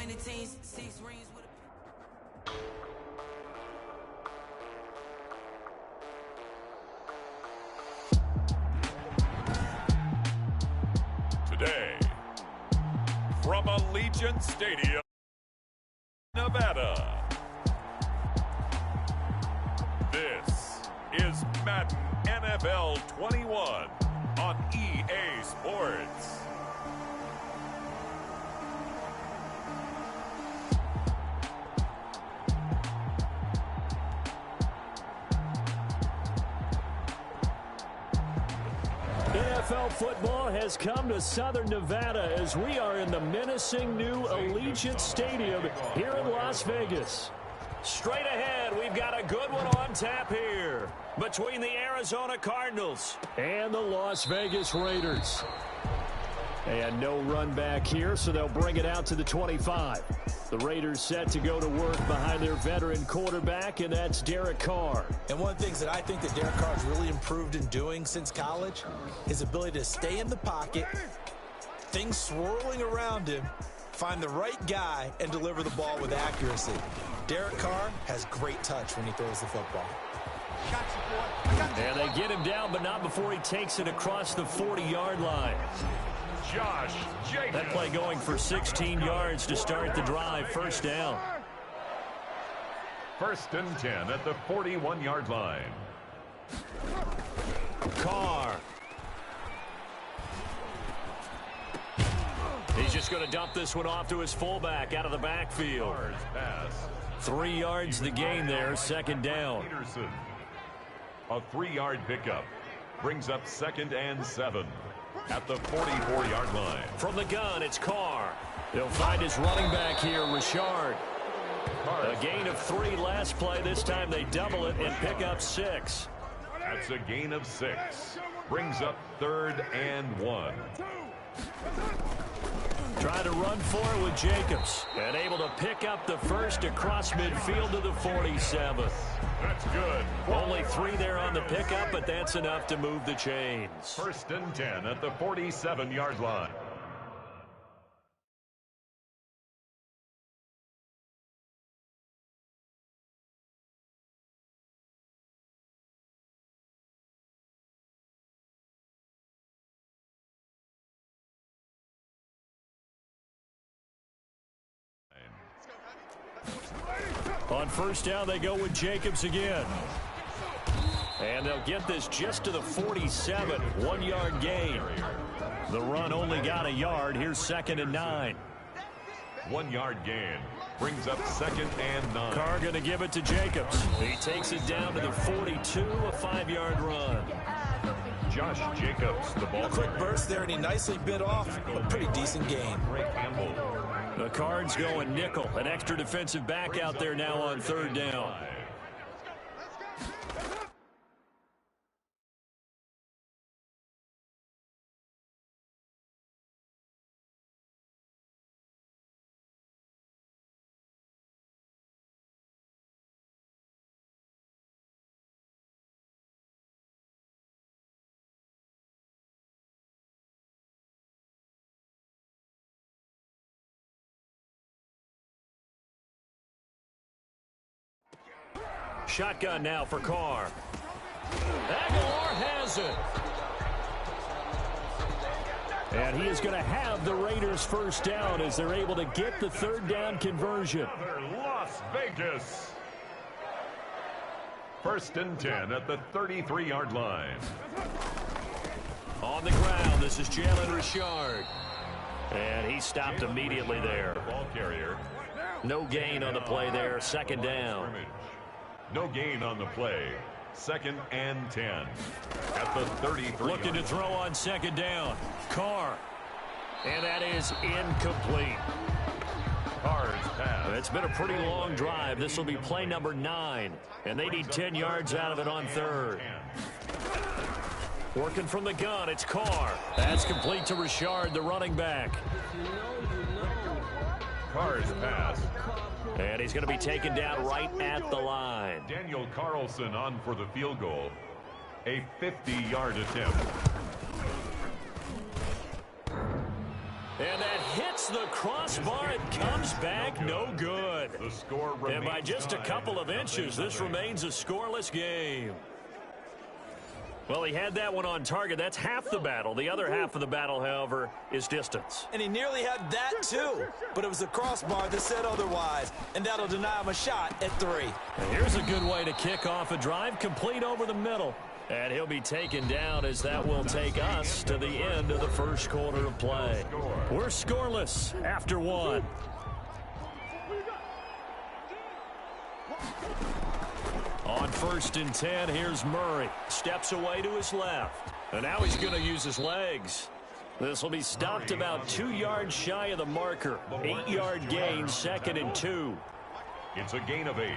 winning teams, 6 rings with Today, from Allegiant Stadium, Nevada, this is Madden NFL 21 on EA Sports. NFL football has come to Southern Nevada as we are in the menacing new Allegiant Stadium here in Las Vegas. Straight ahead, we've got a good one on tap here between the Arizona Cardinals and the Las Vegas Raiders. And no run back here, so they'll bring it out to the 25. The Raiders set to go to work behind their veteran quarterback, and that's Derek Carr. And one of the things that I think that Derek Carr has really improved in doing since college, his ability to stay in the pocket, things swirling around him, find the right guy, and deliver the ball with accuracy. Derek Carr has great touch when he throws the football. And they get him down, but not before he takes it across the 40-yard line. Josh Jacobs. That play going for 16 yards to start the drive. First down. 1st and 10 at the 41-yard line. Carr. He's just going to dump this one off to his fullback out of the backfield. Pass. 3 yards the gain there, second down. Peterson. A 3-yard pickup brings up 2nd and 7 at the 44-yard line. From the gun, it's Carr. They'll find his running back here, Richard. A gain of 3 last play. This time they double it and pick up 6. That's a gain of 6. Brings up 3rd and 1. Trying to run for it with Jacobs. And able to pick up the first across midfield to the 47th. That's good. Only 3 there on the pickup, but that's enough to move the chains. 1st and 10 at the 47-yard line. On first down, they go with Jacobs again. And they'll get this just to the 47, 1-yard gain. The run only got a yard. Here's 2nd and 9. 1-yard gain brings up 2nd and 9. Carr going to give it to Jacobs. He takes it down to the 42, a 5-yard run. Josh Jacobs, the ball. A quick burst there, and he nicely bit off a pretty decent gain. Ray Campbell. The Cards going nickel. An extra defensive back out there now on 3rd down. Shotgun now for Carr. Aguilar has it. And he is going to have the Raiders first down as they're able to get the 3rd down conversion. Las Vegas. 1st and 10 at the 33-yard line. On the ground, this is Jalen Richard. And he stopped immediately there. Ball carrier. No gain on the play there, 2nd down. No gain on the play. 2nd and 10 at the 33. Looking to throw on 2nd down. Carr. And that is incomplete. Carr's pass. It's been a pretty long drive. This will be play number 9. And they need 10 yards out of it on 3rd. Working from the gun, it's Carr. That's complete to Richard, the running back. Carr's pass. And he's going to be taken down right at the line. Daniel Carlson on for the field goal. A 50-yard attempt. And that hits the crossbar and comes back no good. The score And by just a couple of inches, this remains a scoreless game. Well, he had that one on target. That's half the battle. The other half of the battle, however, is distance. And he nearly had that, too. But it was the crossbar that said otherwise. And that'll deny him a shot at 3. And here's a good way to kick off a drive, complete over the middle. And he'll be taken down as that will take us to the end of the first quarter of play. We're scoreless after 1. On 1st and 10, here's Murray. Steps away to his left. And now he's going to use his legs. This will be stopped about 2 yards shy of the marker. 8-yard gain, 2nd and 2. It's a gain of 8.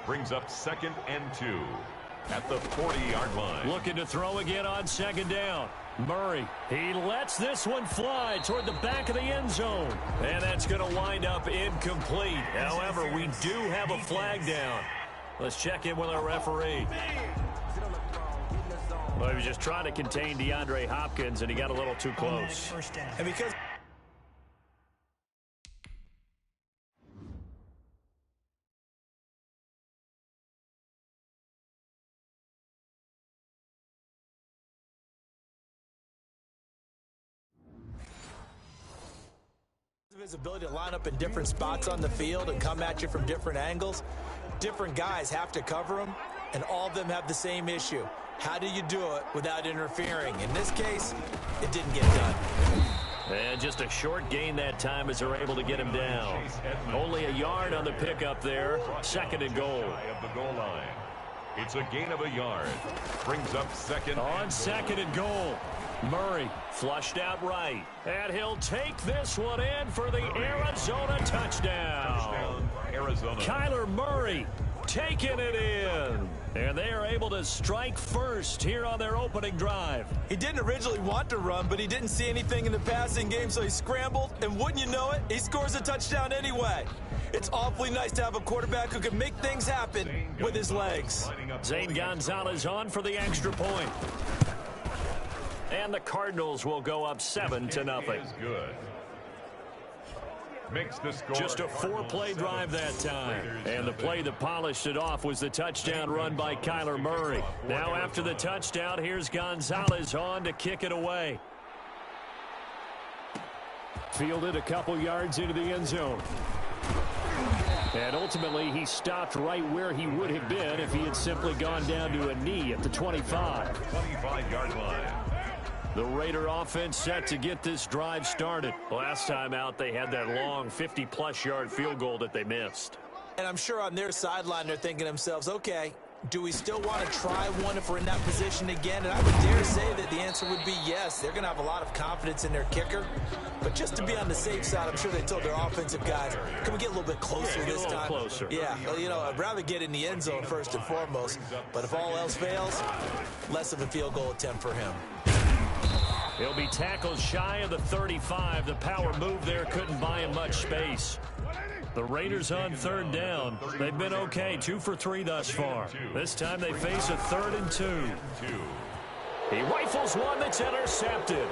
Brings up 2nd and 2 at the 40-yard line. Looking to throw again on 2nd down. Murray, he lets this one fly toward the back of the end zone. And that's going to wind up incomplete. However, we do have a flag down. Let's check in with our referee. Well, he was just trying to contain DeAndre Hopkins, and he got a little too close. And because of his ability to line up in different spots on the field and come at you from different angles, different guys have to cover him, and all of them have the same issue. How do you do it without interfering? In this case, it didn't get done. And just a short gain that time as they're able to get him down. Only a yard on the pickup there. 2nd and goal. Of the goal line. It's a gain of a yard. Brings up 2nd. On 2nd and goal. Murray flushed out right. And he'll take this one in for the Arizona touchdown. Arizona. Kyler Murray taking it in. And they are able to strike first here on their opening drive. He didn't originally want to run, but he didn't see anything in the passing game, so he scrambled. And wouldn't you know it, he scores a touchdown anyway. It's awfully nice to have a quarterback who can make things happen with his legs. Zane Gonzalez on for the extra point. And the Cardinals will go up 7-0. Good. Makes the score. Just a 4-play drive that time. And the play that polished it off was the touchdown run by Kyler Murray. Now after the touchdown, here's Gonzalez on to kick it away. Fielded a couple yards into the end zone. And ultimately, he stopped right where he would have been if he had simply gone down to a knee at the 25. 25-yard line. The Raider offense set to get this drive started. Last time out, they had that long 50-plus yard field goal that they missed. And I'm sure on their sideline, they're thinking to themselves, okay, do we still want to try one if we're in that position again? And I would dare say that the answer would be yes. They're going to have a lot of confidence in their kicker. But just to be on the safe side, I'm sure they told their offensive guys, can we get a little bit closer this time? Closer. Yeah, well, you know, I'd rather get in the end zone first and foremost. But if all else fails, less of a field goal attempt for him. He'll be tackled shy of the 35. The power move there couldn't buy him much space. The Raiders on 3rd down. They've been okay, 2 for 3 thus far. This time they face a 3rd and 2. He rifles one that's intercepted.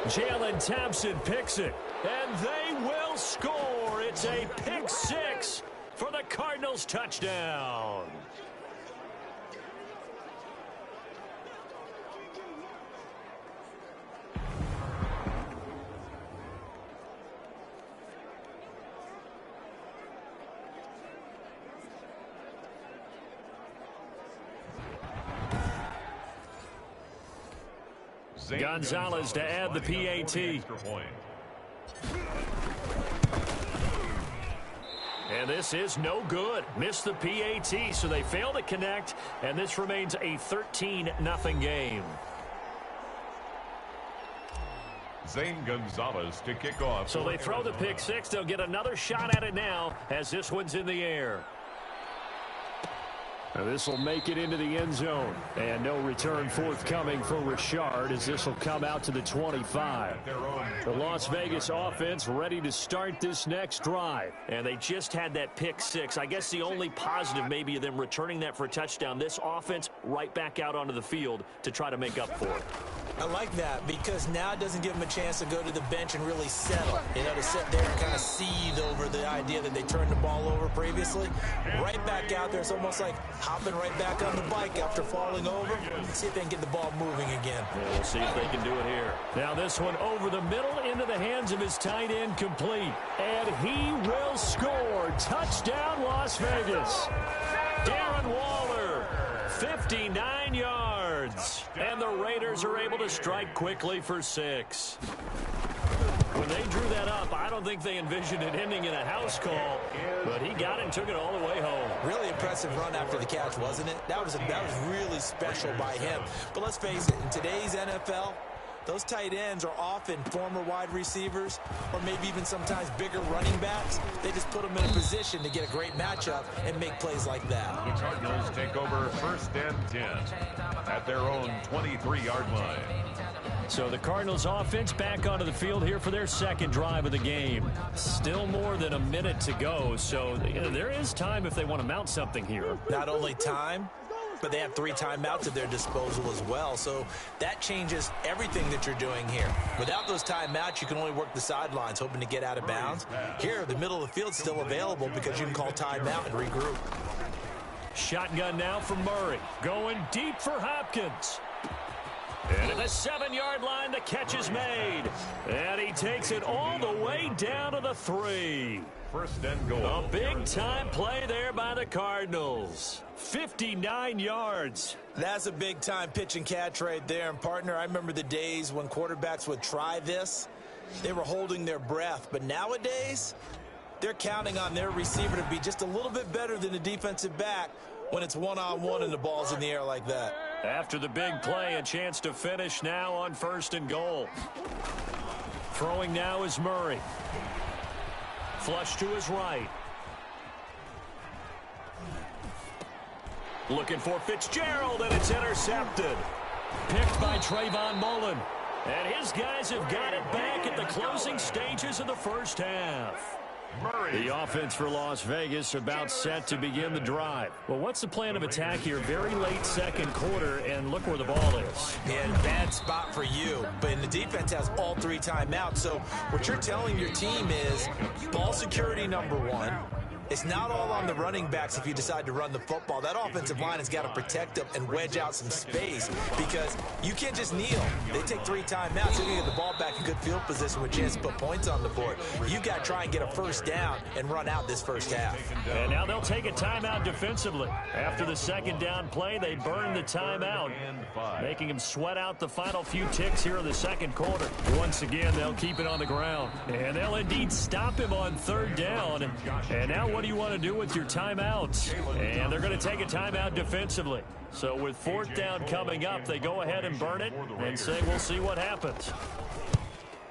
Jalen Thompson picks it, and they will score. It's a pick 6 for the Cardinals touchdown. Gonzalez to add the PAT. And this is no good. Missed the PAT, so they fail to connect, and this remains a 13-0 game. Zane Gonzalez to kick off. So they throw the pick 6. They'll get another shot at it now as this one's in the air. Now this will make it into the end zone. And no return forthcoming for Richard as this will come out to the 25. The Las Vegas offense ready to start this next drive. And they just had that pick 6. I guess the only positive maybe of them returning that for a touchdown. This offense right back out onto the field to try to make up for it. I like that because now it doesn't give them a chance to go to the bench and really settle. You know, to sit there and kind of seethe over the idea that they turned the ball over previously. Right back out there. It's almost like hopping right back on the bike after falling over. See if they can get the ball moving again. Yeah, we'll see if they can do it here. Now this one over the middle into the hands of his tight end, complete. And he will score. Touchdown, Las Vegas. Darren Waller, 59 yards. And the Raiders are able to strike quickly for 6. When they drew that up, I don't think they envisioned it ending in a house call, but he got it and took it all the way home. Really impressive run after the catch, wasn't it? That was really special by him. But let's face it, in today's NFL, those tight ends are often former wide receivers or maybe even sometimes bigger running backs. They just put them in a position to get a great matchup and make plays like that. The Cardinals take over 1st and 10 at their own 23-yard line. So the Cardinals offense back onto the field here for their second drive of the game. Still more than a minute to go, so there is time if they want to mount something here. Not only time, but they have 3 timeouts at their disposal as well. So that changes everything that you're doing here. Without those timeouts, you can only work the sidelines, hoping to get out of bounds. Here, the middle of the field's still available because you can call timeout and regroup. Shotgun now for Murray. Going deep for Hopkins. And at the 7-yard line, the catch is made. And he takes it all the way down to the 3. 1st and goal. A big-time play there by the Cardinals. 59 yards. That's a big-time pitch and catch right there. And, partner, I remember the days when quarterbacks would try this. They were holding their breath. But nowadays, they're counting on their receiver to be just a little bit better than the defensive back when it's one-on-one and the ball's in the air like that. After the big play, a chance to finish now on 1st and goal. Throwing now is Murray. Flush to his right. Looking for Fitzgerald, and it's intercepted. Picked by Trayvon Mullen. And his guys have got it back at the closing stages of the first half. The offense for Las Vegas about set to begin the drive. Well, what's the plan of attack here? Very late second quarter, and look where the ball is. Yeah, bad spot for you. But the defense has all 3 timeouts. So what you're telling your team is ball security number 1. It's not all on the running backs if you decide to run the football. That offensive line has got to protect them and wedge out some space because you can't just kneel. They take 3 timeouts. They're going to get the ball back in good field position with a chance to put points on the board. You got to try and get a first down and run out this first half. And now they'll take a timeout defensively. After the second down play, they burn the timeout, making them sweat out the final few ticks here in the second quarter. Once again, they'll keep it on the ground. And they'll indeed stop him on 3rd down. And now what do you want to do with your timeouts? And they're going to take a timeout defensively. So with 4th down coming up, they go ahead and burn it and say we'll see what happens.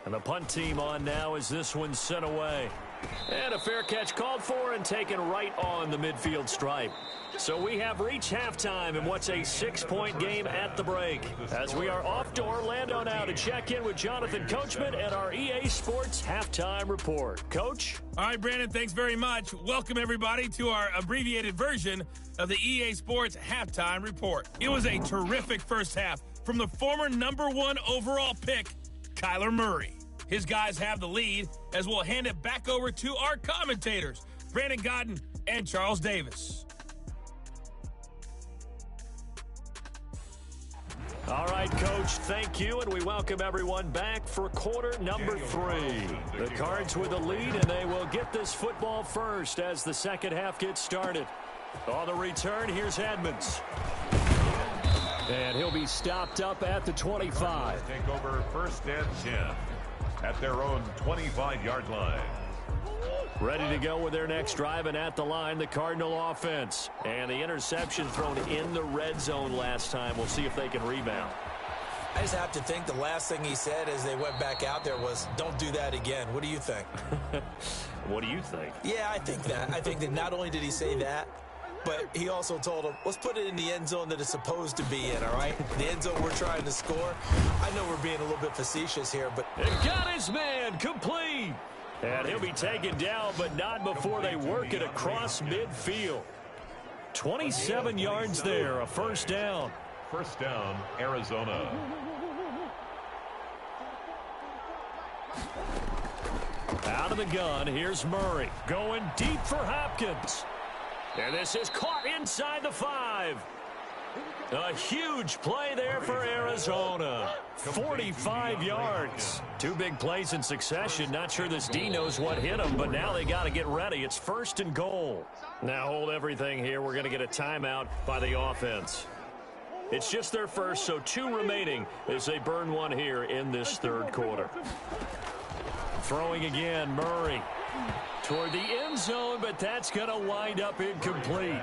And the punt team on now as this one's sent away. And a fair catch called for and taken right on the midfield stripe. So we have reached halftime in what's a 6-point game at the break. As we are off to Orlando now to check in with Jonathan Coachman and our EA Sports Halftime Report. Coach? All right, Brandon, thanks very much. Welcome, everybody, to our abbreviated version of the EA Sports Halftime Report. It was a terrific first half from the former #1 overall pick, Kyler Murray. His guys have the lead as we'll hand it back over to our commentators, Brandon Godden and Charles Davis. All right, Coach, thank you, and we welcome everyone back for quarter number 3. The Cards with the lead, and they will get this football first as the second half gets started. On the return, here's Edmonds. And he'll be stopped up at the 25. Take over 1st and 10 at their own 25-yard line. Ready to go with their next drive, and at the line, the Cardinal offense. And the interception thrown in the red zone last time. We'll see if they can rebound. I just have to think the last thing he said as they went back out there was, don't do that again. What do you think? What do you think? Yeah, I think that. I think that not only did he say that, but he also told him, let's put it in the end zone that it's supposed to be in, all right? The end zone we're trying to score. I know we're being a little bit facetious here, but... And got his man complete. And he'll be taken down, but not before they work it across midfield. 27 yards there, a first down. 1st down, Arizona. Out of the gun, here's Murray. Going deep for Hopkins. And this is caught inside the 5. A huge play there for Arizona. 45 yards. 2 big plays in succession. Not sure this D knows what hit him, but now they got to get ready. It's 1st and goal. Now hold everything here. We're going to get a timeout by the offense. It's just their first, so 2 remaining as they burn 1 here in this 3rd quarter. Throwing again, Murray. Toward the end zone, but that's going to wind up incomplete.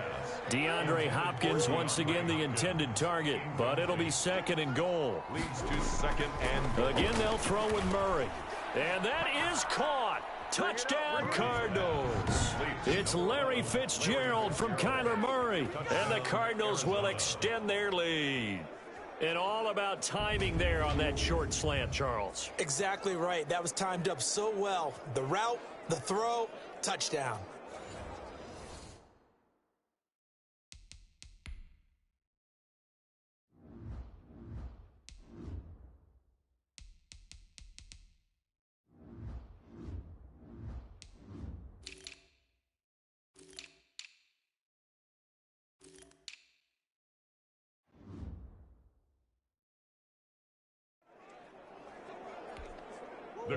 DeAndre Hopkins once again the intended target, but it'll be 2nd and goal. Leads to 2nd and Again, they'll throw with Murray. And that is caught. Touchdown, Cardinals. It's Larry Fitzgerald from Kyler Murray, and the Cardinals will extend their lead. And all about timing there on that short slant, Charles. Exactly right. That was timed up so well. The route, the throw, touchdown.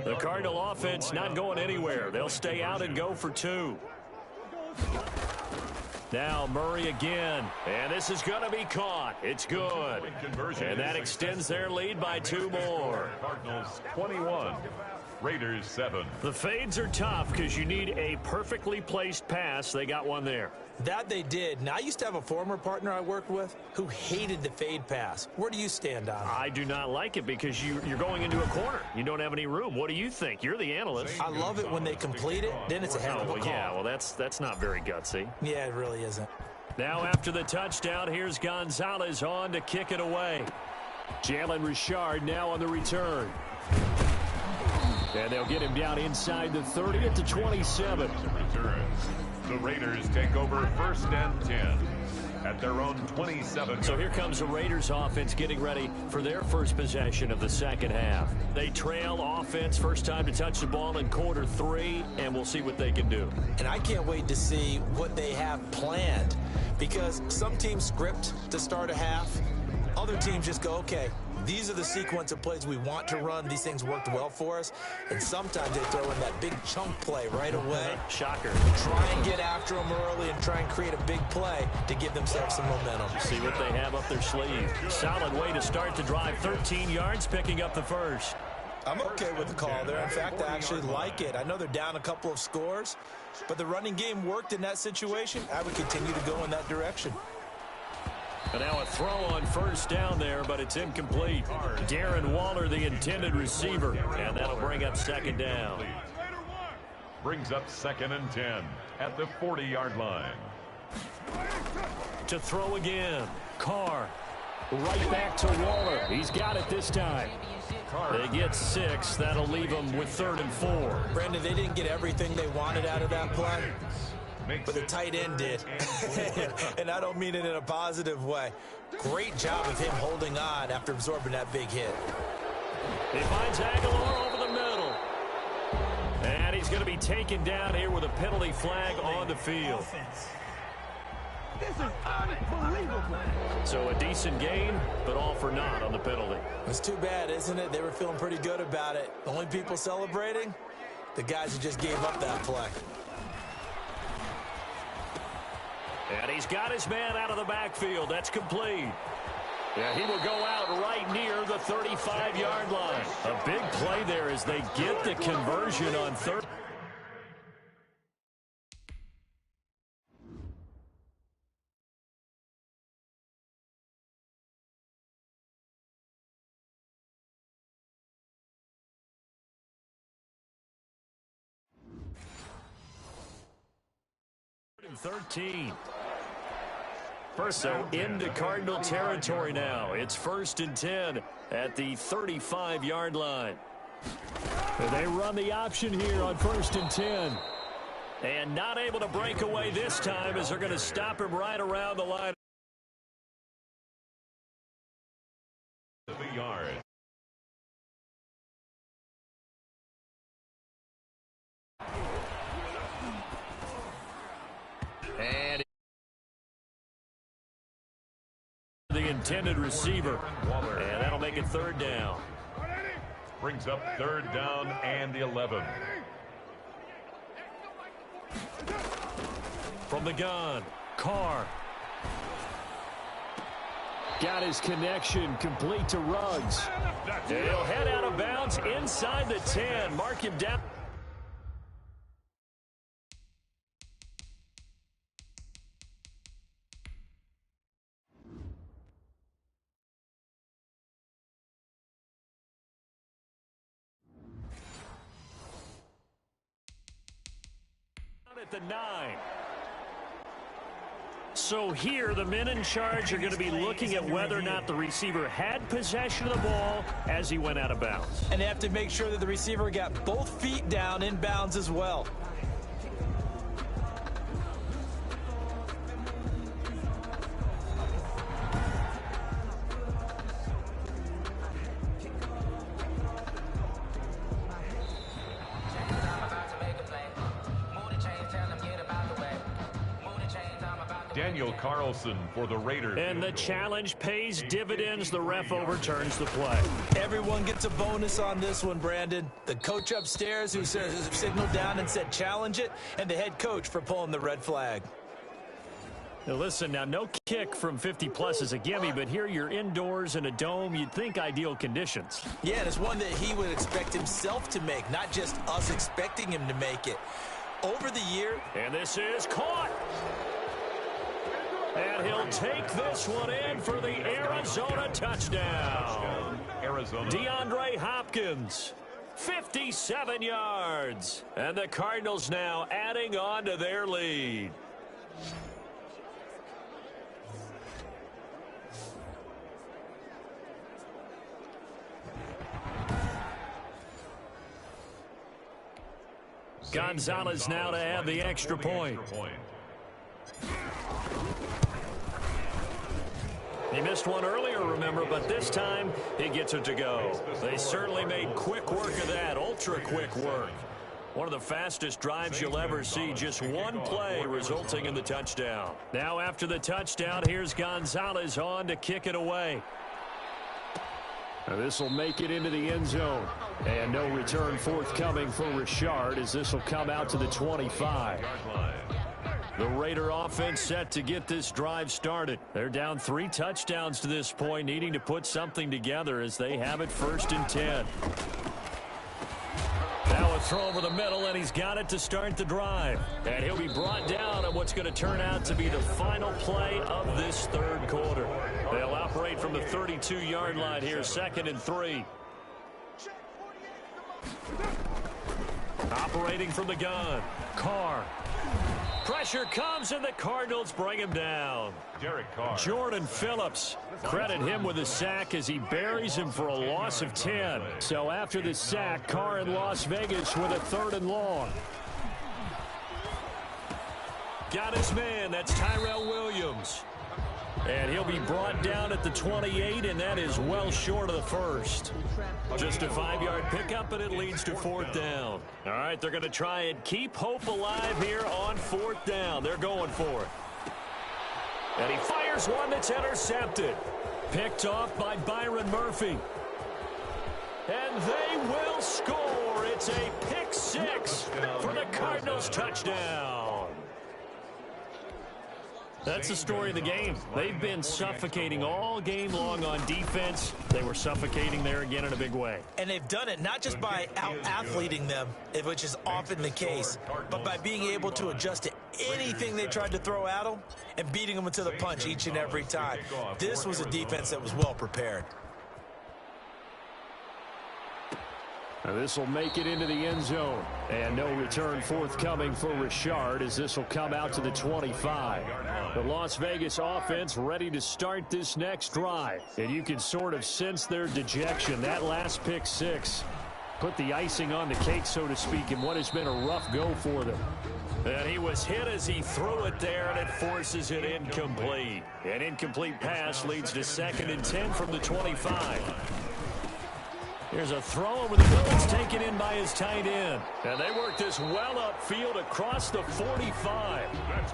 The Cardinal offense not going anywhere. They'll stay out and go for 2. Now Murray again. And this is going to be caught. It's good. And that extends their lead by 2 more. Cardinals 21. Raiders 7. The fades are tough because you need a perfectly placed pass. They got one there. That they did. Now, I used to have a former partner I worked with who hated the fade pass. Where do you stand on it? I do not like it because you're going into a corner. You don't have any room. What do you think? You're the analyst. I love it when they complete it. Then it's a hell of a call. Yeah, well, that's not very gutsy. Yeah, it really isn't. Now after the touchdown, here's Gonzalez on to kick it away. Jalen Richard now on the return. And they'll get him down inside the 30 at the 27. Returns. The Raiders take over 1st and 10 at their own 27. So here comes the Raiders offense getting ready for their first possession of the 2nd half. They trail offense, first time to touch the ball in quarter 3, and we'll see what they can do. And I can't wait to see what they have planned, because some teams script to start a half. Other teams just go, okay, these are the sequence of plays we want to run. These things worked well for us. And sometimes they throw in that big chunk play right away. Shocker. Try and get after them early and try and create a big play to give themselves some momentum. See what they have up their sleeve. Solid way to start the drive. 13 yards, picking up the first. I'm okay with the call there. In fact, I actually like it. I know they're down a couple of scores, but the running game worked in that situation. I would continue to go in that direction. And now a throw on first down there, but it's incomplete. Darren Waller, the intended receiver, and that'll bring up 2nd down. Brings up 2nd and 10 at the 40-yard line. To throw again, Carr. Right back to Waller. He's got it this time. They get 6. That'll leave them with 3rd and 4. Brandon, they didn't get everything they wanted out of that play, but the tight end did. And I don't mean it in a positive way. Great job of him holding on after absorbing that big hit. He finds Aguilar over the middle. And he's going to be taken down here with a penalty flag on the field. This is unbelievable. So a decent game, but all for naught on the penalty. It's too bad, isn't it? They were feeling pretty good about it. The only people celebrating, the guys who just gave up that play. And he's got his man out of the backfield. That's complete. Yeah, he will go out right near the 35-yard line. A big play there as they get the conversion on 3rd. and 13. So into Cardinal territory now. It's 1st and 10 at the 35-yard line. They run the option here on 1st and 10. And not able to break away this time as they're going to stop him right around the line. The yard. And the intended receiver. And that'll make it third down. Brings up third down and 11. From the gun, Carr. Got his connection complete to Ruggs. He'll head out of bounds inside the 10. Mark him down. At the 9. So here, the men in charge are going to be looking at whether or not the receiver had possession of the ball as he went out of bounds. And they have to make sure that the receiver got both feet down in bounds as well. Daniel Carlson for the Raiders. And the challenge pays dividends. The ref overturns the play. Everyone gets a bonus on this one, Brandon. The coach upstairs who signaled down and said challenge it, and the head coach for pulling the red flag. Now listen, now no kick from 50-plus is a gimme, but here you're indoors in a dome. You'd think ideal conditions. Yeah, and it's one that he would expect himself to make, not just us expecting him to make it. Over the year. And this is caught. And he'll take this one in for the Arizona touchdown. Arizona. DeAndre Hopkins, 57 yards. And the Cardinals now adding on to their lead. Gonzalez now to add the extra point. He missed one earlier, remember, but this time he gets it to go. They certainly made quick work of that, ultra-quick work. One of the fastest drives you'll ever see, just one play resulting in the touchdown. Now after the touchdown, here's Gonzalez on to kick it away. This will make it into the end zone. And no return forthcoming for Richard as this will come out to the 25. The Raider offense set to get this drive started. They're down 3 touchdowns to this point, needing to put something together as they have it 1st and 10. Now a throw over the middle, and he's got it to start the drive. And he'll be brought down on what's going to turn out to be the final play of this 3rd quarter. They'll operate from the 32-yard line here, 2nd and 3. Operating from the gun, Carr. Pressure comes, and the Cardinals bring him down. Derek Carr. Jordan Phillips. Credit him with a sack as he buries him for a loss of 10. So after the sack, Carr in Las Vegas with a 3rd and long. Got his man. That's Tyrell Williams. And he'll be brought down at the 28, and that is well short of the 1st. Just a 5-yard pickup, and it leads to 4th down. All right, they're going to try and keep hope alive here on 4th down. They're going for it. And he fires one that's intercepted. Picked off by Byron Murphy. And they will score. It's a pick 6 for the Cardinals touchdown. That's the story of the game. They've been suffocating all game long on defense. They were suffocating there again in a big way. And they've done it not just by out-athleting them, which is often the case, but by being able to adjust to anything they tried to throw at them and beating them into the punch each and every time. This was a defense that was well prepared. Now this will make it into the end zone. And no return forthcoming for Richard as this will come out to the 25. The Las Vegas offense ready to start this next drive. And you can sort of sense their dejection. That last pick 6 put the icing on the cake, so to speak, in what has been a rough go for them. And he was hit as he threw it there, and it forces it incomplete. An incomplete pass leads to 2nd and 10 from the 25. Here's a throw over the middle. It's taken in by his tight end. And they work this well upfield across the 45.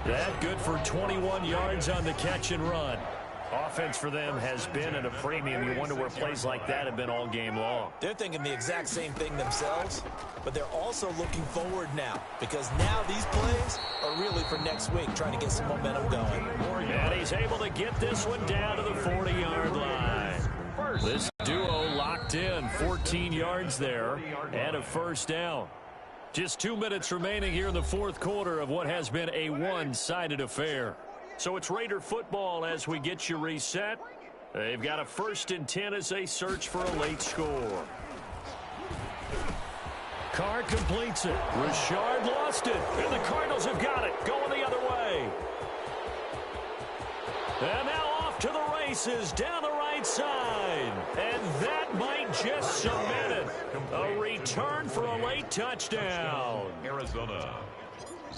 That good for 21 yards on the catch and run. Offense for them has been at a premium. You wonder where plays like that have been all game long. They're thinking the exact same thing themselves, but they're also looking forward now because now these plays are really for next week, trying to get some momentum going. And he's able to get this one down to the 40-yard line. This duo locked in, 14 yards there, and a first down. Just 2 minutes remaining here in the fourth quarter of what has been a one-sided affair. So it's Raider football as we get you reset. They've got a 1st and 10 as they search for a late score. Carr completes it. Richard lost it. And the Cardinals have got it. Going the other way. And now off to the races down the right side. And that might just cement it. A return for a late touchdown. Arizona.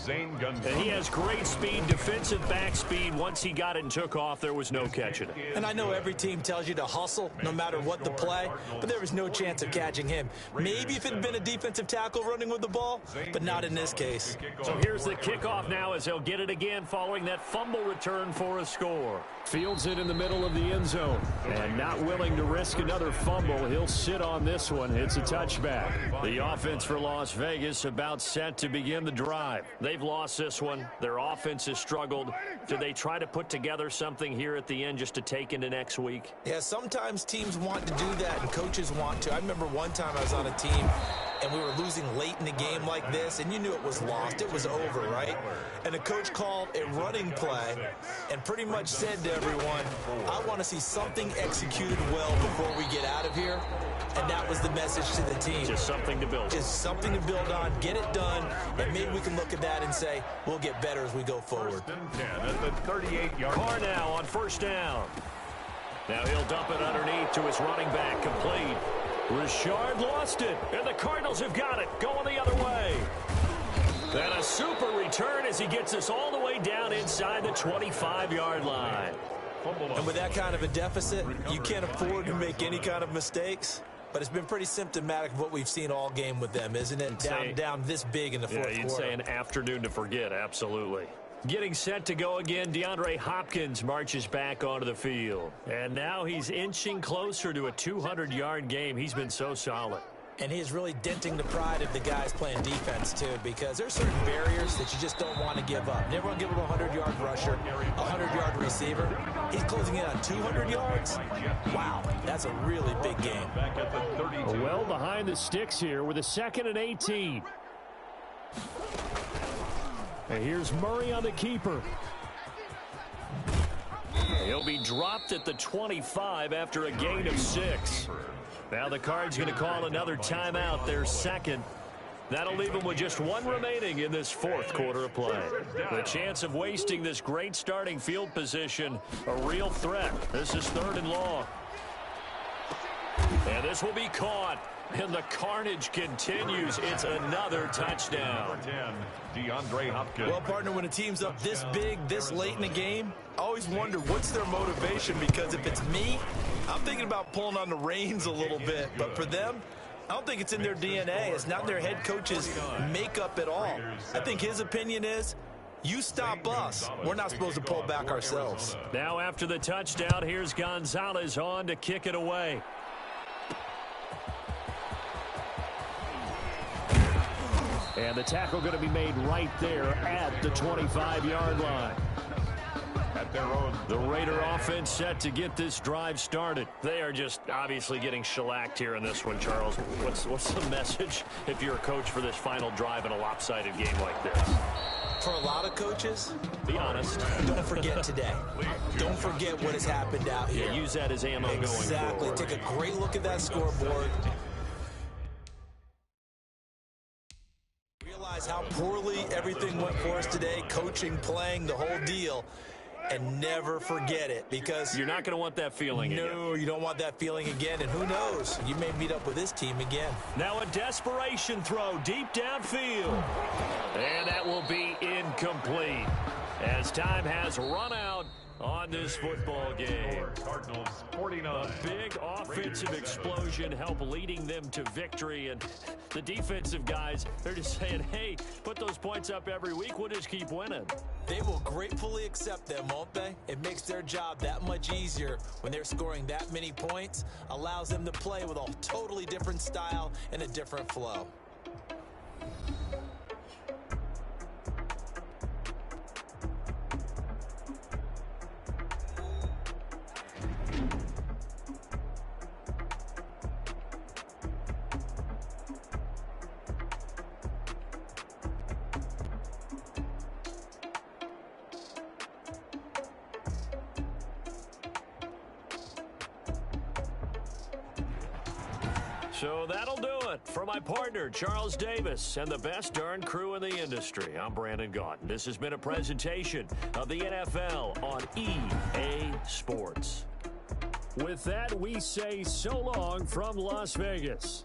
And he has great speed, defensive back speed. Once he got it and took off, there was no catching it. And I know every team tells you to hustle no matter what the play, but there was no chance of catching him. Maybe if it had been a defensive tackle running with the ball, but not in this case. So here's the kickoff now as they'll get it again following that fumble return for a score. Fields it in the middle of the end zone. And not willing to risk another fumble, he'll sit on this one. It's a touchback. The offense for Las Vegas about set to begin the drive. They've lost this one. Their offense has struggled. Do they try to put together something here at the end just to take into next week? Yeah, sometimes teams want to do that and coaches want to. I remember one time I was on a team and we were losing late in the game like this, and you knew it was lost. It was over, right? And the coach called a running play and pretty much said to everyone, I want to see something executed well before we get out of here. And that was the message to the team. Just something to build. Just something to build on, get it done, and maybe we can look at that and say, we'll get better as we go forward. 10 at the 38-yard line. Carr now on first down. Now he'll dump it underneath to his running back, complete. Richard lost it, and the Cardinals have got it, going the other way. And a super return as he gets us all the way down inside the 25-yard line. And with that kind of a deficit, you can't afford to make any kind of mistakes. But it's been pretty symptomatic of what we've seen all game with them, isn't it? Down this big in the fourth quarter. You'd say an afternoon to forget, absolutely. Getting set to go again, DeAndre Hopkins marches back onto the field. And now he's inching closer to a 200-yard game. He's been so solid. And he is really denting the pride of the guys playing defense, too, because there's certain barriers that you just don't want to give up. Never want to give up a 100-yard rusher, a 100-yard receiver. He's closing in on 200 yards. Wow, that's a really big game. Well behind the sticks here with a 2nd and 18. And here's Murray on the keeper. He'll be dropped at the 25 after a gain of 6. Now the Cards going to call another timeout, their second. That'll leave them with just one remaining in this fourth quarter of play. The chance of wasting this great starting field position, a real threat. This is 3rd and long. And this will be caught. And the carnage continues. It's another touchdown. 10, DeAndre Hopkins. Well, partner, when a team's up this big, this late in the game, I always wonder what's their motivation, because if it's me, I'm thinking about pulling on the reins a little bit. But for them, I don't think it's in their DNA. It's not their head coach's makeup at all. I think his opinion is, you stop us. We're not supposed to pull back ourselves. Now after the touchdown, here's Gonzalez on to kick it away. And the tackle going to be made right there at the 25-yard line. At their own. The Raider offense set to get this drive started. They are just obviously getting shellacked here in this one, Charles. What's the message if you're a coach for this final drive in a lopsided game like this? For a lot of coaches, be honest. Don't forget today. Don't forget what has happened out here. Yeah, use that as ammo going forward. Exactly. Take a great look at that scoreboard. Realize how poorly everything went for us today, coaching, playing, the whole deal, and never forget it, because you're not going to want that feeling again. No, you don't want that feeling again, and who knows, you may meet up with this team again. Now a desperation throw deep downfield, and that will be incomplete as time has run out On this football game, Cardinals 49. a big offensive explosion helped leading them to victory. And the defensive guys, they're just saying, hey, put those points up every week. We'll just keep winning. They will gratefully accept them, won't they? It makes their job that much easier when they're scoring that many points. Allows them to play with a totally different style and a different flow. So that'll do it for my partner, Charles Davis, and the best darn crew in the industry. I'm Brandon Gaudin. This has been a presentation of the NFL on EA Sports. With that, we say so long from Las Vegas.